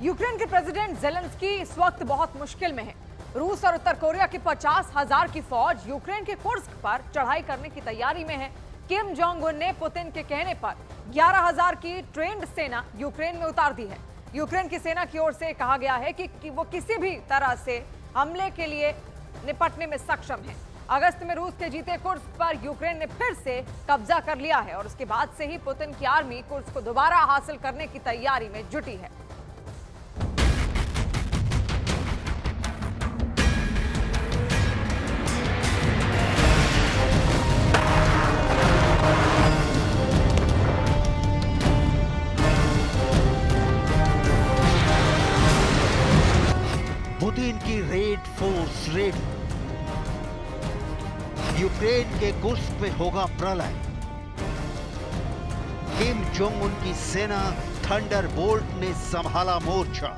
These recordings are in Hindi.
यूक्रेन के प्रेसिडेंट जेलेंस्की इस वक्त बहुत मुश्किल में है। रूस और उत्तर कोरिया की 50,000 की फौज यूक्रेन के कुर्स्क पर चढ़ाई करने की तैयारी में है। किम जोंग उन ने पुतिन के कहने पर 11,000 की ट्रेंड सेना यूक्रेन में उतार दी है। यूक्रेन की सेना की ओर से कहा गया है कि वो किसी भी तरह से हमले के लिए निपटने में सक्षम है। अगस्त में रूस के जीते कुर्स्क पर यूक्रेन ने फिर से कब्जा कर लिया है और उसके बाद से ही पुतिन की आर्मी कुर्स्क को दोबारा हासिल करने की तैयारी में जुटी है। पुतिन की रेड फोर्स रेड यूक्रेन के कुर्स्क में होगा प्रलय। किम जोंग उन की सेना थंडरबोल्ट ने संभाला मोर्चा।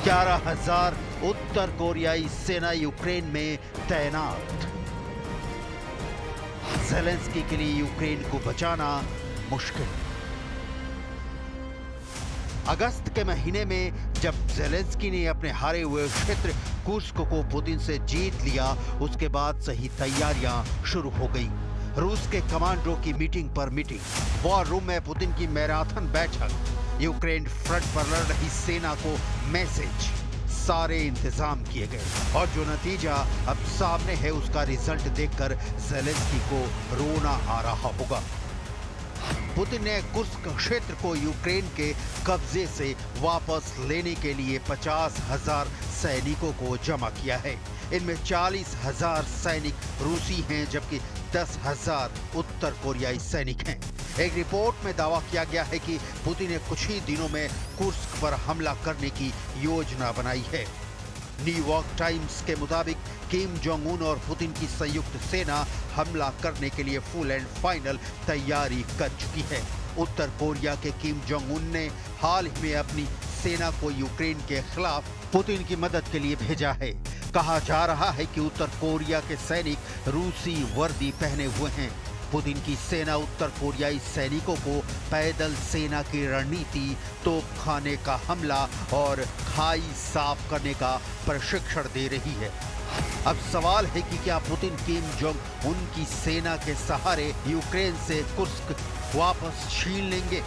11,000 उत्तर कोरियाई सेना यूक्रेन में तैनात। ज़ेलेंस्की के लिए यूक्रेन को बचाना मुश्किल। अगस्त के महीने में जब ज़ेलेंस्की ने अपने हारे हुए क्षेत्र कुर्स्क को पुतिन से जीत लिया, उसके बाद से ही तैयारियां शुरू हो गई। रूस के कमांडरों की मीटिंग पर मीटिंग, वॉर रूम में पुतिन की मैराथन बैठक, यूक्रेन फ्रंट पर लड़ रही सेना को मैसेज, सारे इंतजाम किए गए और जो नतीजा अब सामने है उसका रिजल्ट देखकर ज़ेलेंस्की को रोना आ रहा होगा। पुतिन ने कुर्स्क क्षेत्र को यूक्रेन के कब्जे से वापस लेने के लिए 50,000 सैनिकों को जमा किया है। इनमें 40,000 सैनिक रूसी हैं जबकि 10,000 उत्तर कोरियाई सैनिक हैं। एक रिपोर्ट में दावा किया गया है कि पुतिन ने कुछ ही दिनों में कुर्स्क पर हमला करने की योजना बनाई है। न्यूयॉर्क टाइम्स के मुताबिक किम जोंग उन और पुतिन की संयुक्त सेना हमला करने के लिए फुल एंड फाइनल तैयारी कर चुकी है। उत्तर कोरिया के किम जोंग उन ने हाल ही में अपनी सेना को यूक्रेन के खिलाफ पुतिन की मदद के लिए भेजा है। कहा जा रहा है कि उत्तर कोरिया के सैनिक रूसी वर्दी पहने हुए हैं। पुतिन की सेना उत्तर कोरियाई सैनिकों को पैदल सेना की रणनीति, तोपखाने का हमला और खाई साफ करने का प्रशिक्षण दे रही है। अब सवाल है कि क्या पुतिन किम जोंग उनकी सेना के सहारे यूक्रेन से कुर्स्क वापस छीन लेंगे?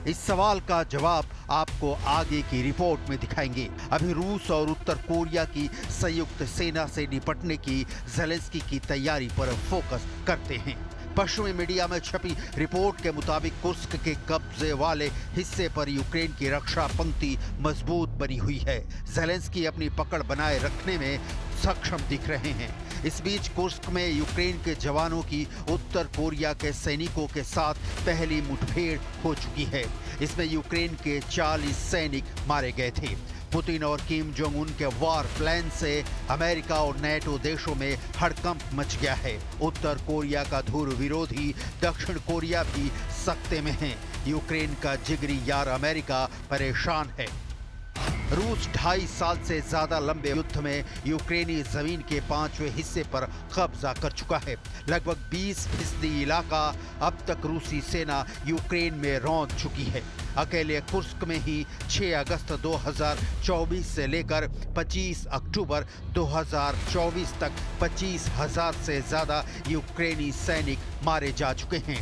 इस सवाल का जवाब आपको आगे की रिपोर्ट में दिखाएंगे। अभी रूस और उत्तर कोरिया की संयुक्त सेना से निपटने की ज़ेलेंस्की की तैयारी पर फोकस करते हैं। पश्चिमी मीडिया में छपी रिपोर्ट के मुताबिक कुर्स्क के कब्जे वाले हिस्से पर यूक्रेन की रक्षा पंक्ति मजबूत बनी हुई है। ज़ेलेंस्की अपनी पकड़ बनाए रखने में सक्षम दिख रहे हैं। इस बीच कुर्स्क में यूक्रेन के जवानों की उत्तर कोरिया के सैनिकों के साथ पहली मुठभेड़ हो चुकी है। इसमें यूक्रेन के 40 सैनिक मारे गए थे। पुतिन और किम जोंग उन के वॉर प्लान से अमेरिका और नेटो देशों में हड़कंप मच गया है। उत्तर कोरिया का धुर विरोधी दक्षिण कोरिया भी सख्ते में है। यूक्रेन का जिगरी यार अमेरिका परेशान है। रूस 2.5 साल से ज्यादा लंबे युद्ध में यूक्रेनी जमीन के 5वें हिस्से पर कब्जा कर चुका है। लगभग 20% इलाका अब तक रूसी सेना यूक्रेन में रौंद चुकी है। अकेले कुर्स्क में ही 6 अगस्त 2024 से लेकर 25 अक्टूबर 2024 तक 25,000 से ज्यादा यूक्रेनी सैनिक मारे जा चुके हैं।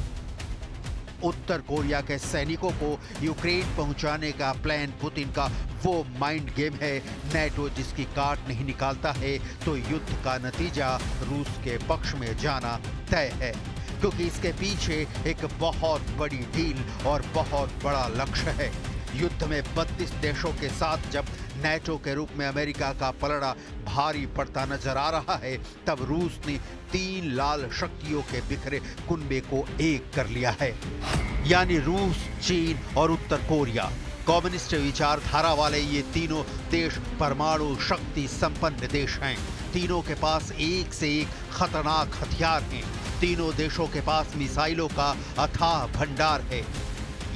उत्तर कोरिया के सैनिकों को यूक्रेन पहुंचाने का प्लान पुतिन का वो माइंड गेम है। नेटो जिसकी काट नहीं निकालता है तो युद्ध का नतीजा रूस के पक्ष में जाना तय है, क्योंकि इसके पीछे एक बहुत बड़ी डील और बहुत बड़ा लक्ष्य है। युद्ध में 32 देशों के साथ जब नेटो के रूप में अमेरिका का पलड़ा भारी पड़ता नजर आ रहा है, तब रूस ने 3 लाल शक्तियों के बिखरे कुनबे को एक कर लिया है, यानी रूस, चीन और उत्तर कोरिया। कम्युनिस्ट विचारधारा वाले ये तीनों देश परमाणु शक्ति संपन्न देश हैं। तीनों के पास एक से एक खतरनाक हथियार हैं। तीनों देशों के पास मिसाइलों का अथाह भंडार है।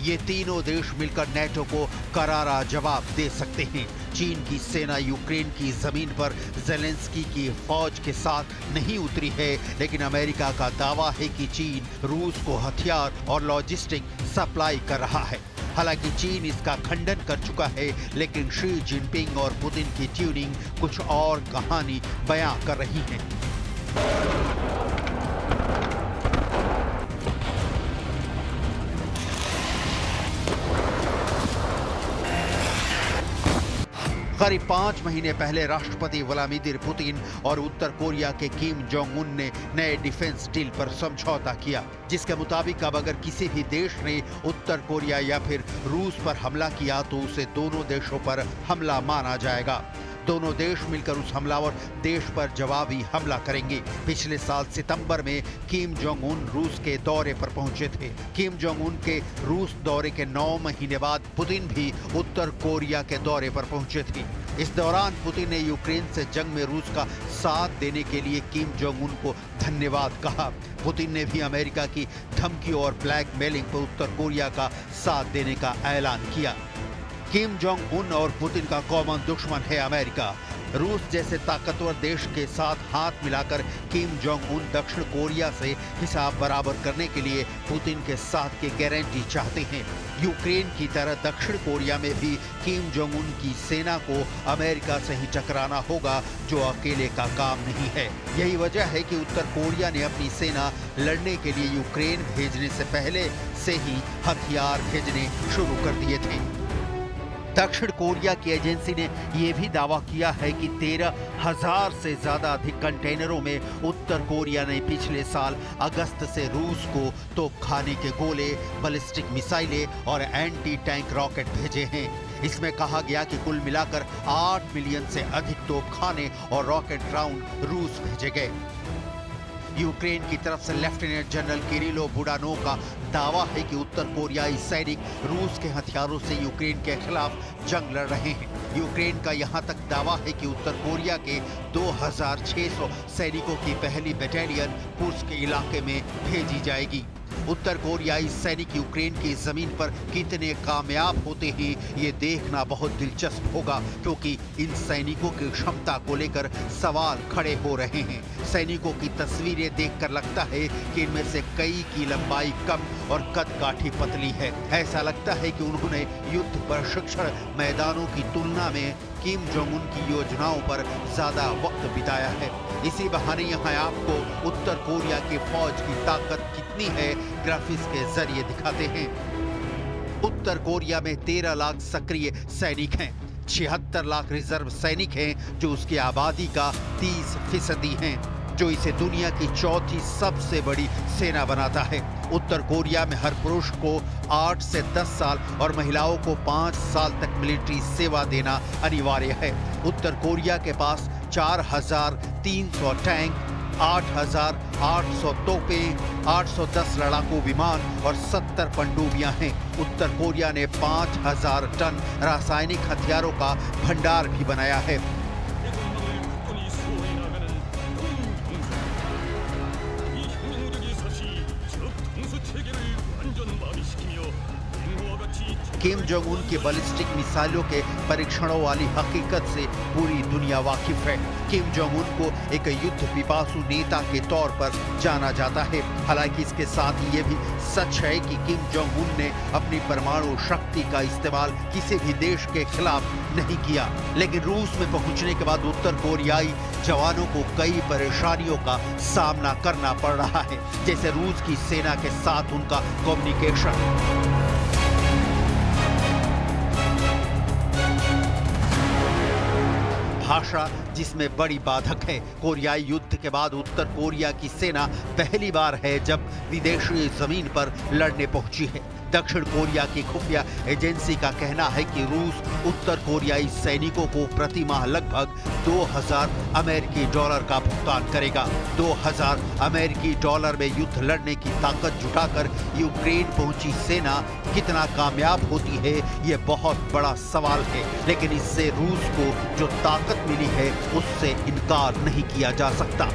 ये तीनों देश मिलकर नेटो को करारा जवाब दे सकते हैं। चीन की सेना यूक्रेन की जमीन पर ज़ेलेंस्की की फौज के साथ नहीं उतरी है, लेकिन अमेरिका का दावा है कि चीन रूस को हथियार और लॉजिस्टिक सप्लाई कर रहा है। हालांकि चीन इसका खंडन कर चुका है, लेकिन शी जिनपिंग और पुतिन की ट्यूनिंग कुछ और कहानी बयां कर रही है। करीब 5 महीने पहले राष्ट्रपति व्लादिमीर पुतिन और उत्तर कोरिया के किम जोंग उन ने नए डिफेंस डील पर समझौता किया, जिसके मुताबिक अब अगर किसी भी देश ने उत्तर कोरिया या फिर रूस पर हमला किया तो उसे दोनों देशों पर हमला माना जाएगा। दोनों देश मिलकर उस हमलावर देश पर जवाबी हमला करेंगे। पिछले साल सितंबर में किम जोंग उन रूस के दौरे पर पहुंचे थे। किम जोंग उन के रूस दौरे के 9 महीने बाद पुतिन भी उत्तर कोरिया के दौरे पर पहुंचे थे। इस दौरान पुतिन ने यूक्रेन से जंग में रूस का साथ देने के लिए किम जोंग उन को धन्यवाद कहा। पुतिन ने भी अमेरिका की धमकियों और ब्लैकमेलिंग पर उत्तर कोरिया का साथ देने का ऐलान किया। किम जोंग उन और पुतिन का कॉमन दुश्मन है अमेरिका। रूस जैसे ताकतवर देश के साथ हाथ मिलाकर किम जोंग उन दक्षिण कोरिया से हिसाब बराबर करने के लिए पुतिन के साथ की गारंटी चाहते हैं। यूक्रेन की तरह दक्षिण कोरिया में भी किम जोंग उन की सेना को अमेरिका से ही टकराना होगा, जो अकेले का काम नहीं है। यही वजह है कि उत्तर कोरिया ने अपनी सेना लड़ने के लिए यूक्रेन भेजने से पहले से ही हथियार भेजने शुरू कर दिए थे। दक्षिण कोरिया की एजेंसी ने यह भी दावा किया है कि 13,000 से ज्यादा अधिक कंटेनरों में उत्तर कोरिया ने पिछले साल अगस्त से रूस को तोपखाने के गोले, बैलिस्टिक मिसाइलें और एंटी टैंक रॉकेट भेजे हैं। इसमें कहा गया कि कुल मिलाकर 8 मिलियन से अधिक तोपखाने और रॉकेट राउंड रूस भेजे गए। यूक्रेन की तरफ से लेफ्टिनेंट जनरल किरिलो बुडानोव का दावा है कि उत्तर कोरियाई सैनिक रूस के हथियारों से यूक्रेन के खिलाफ जंग लड़ रहे हैं। यूक्रेन का यहां तक दावा है कि उत्तर कोरिया के 2600 सैनिकों की पहली बटालियन कुर्स्क इलाके में भेजी जाएगी। उत्तर कोरियाई सैनिक यूक्रेन की जमीन पर कितने कामयाब होते हैं, ये देखना बहुत दिलचस्प होगा, क्योंकि इन सैनिकों की क्षमता को लेकर सवाल खड़े हो रहे हैं। सैनिकों की तस्वीरें देखकर लगता है कि इनमें से कई की लंबाई कम और कदकाठी पतली है। ऐसा लगता है कि उन्होंने युद्ध प्रशिक्षण मैदानों की तुलना में किम जोंग उन की योजनाओं पर ज्यादा वक्त बिताया है। इसी बहाने यहाँ आपको उत्तर कोरिया की फौज की ताकत कितनी है ग्राफिक्स के जरिए दिखाते हैं। उत्तर कोरिया में 13 लाख सक्रिय सैनिक हैं, 76 लाख रिजर्व सैनिक हैं, जो उसकी आबादी का 30% हैं, जो इसे दुनिया की चौथी सबसे बड़ी सेना बनाता है। उत्तर कोरिया में हर पुरुष को 8 से 10 साल और महिलाओं को 5 साल तक मिलिट्री सेवा देना अनिवार्य है। उत्तर कोरिया के पास 4,300 टैंक, 8,800 तोपें, 810 लड़ाकू विमान और 70 पनडुब्बियां हैं। उत्तर कोरिया ने 5,000 टन रासायनिक हथियारों का भंडार भी बनाया है। किम जोंग उन की बैलिस्टिक मिसाइलों के परीक्षणों वाली हकीकत से पूरी दुनिया वाकिफ है। किम जोंग उन को एक युद्ध पिपासु नेता के तौर पर जाना जाता है। हालांकि इसके साथ ये भी सच है कि किम जोंग उन ने अपनी परमाणु शक्ति का इस्तेमाल किसी भी देश के खिलाफ नहीं किया, लेकिन रूस में पहुंचने के बाद उत्तर कोरियाई जवानों को कई परेशानियों का सामना करना पड़ रहा है, जैसे रूस की सेना के साथ उनका कम्युनिकेशन। भाषा जिसमें बड़ी बाधक है। कोरियाई युद्ध के बाद उत्तर कोरिया की सेना पहली बार है जब विदेशी जमीन पर लड़ने पहुंची है। दक्षिण कोरिया की खुफिया एजेंसी का कहना है कि रूस उत्तर कोरियाई सैनिकों को प्रति माह लगभग 2,000 अमेरिकी डॉलर का भुगतान करेगा। 2,000 अमेरिकी डॉलर में युद्ध लड़ने की ताकत जुटाकर यूक्रेन पहुंची सेना कितना कामयाब होती है, ये बहुत बड़ा सवाल है, लेकिन इससे रूस को जो ताकत मिली है उससे इनकार नहीं किया जा सकता।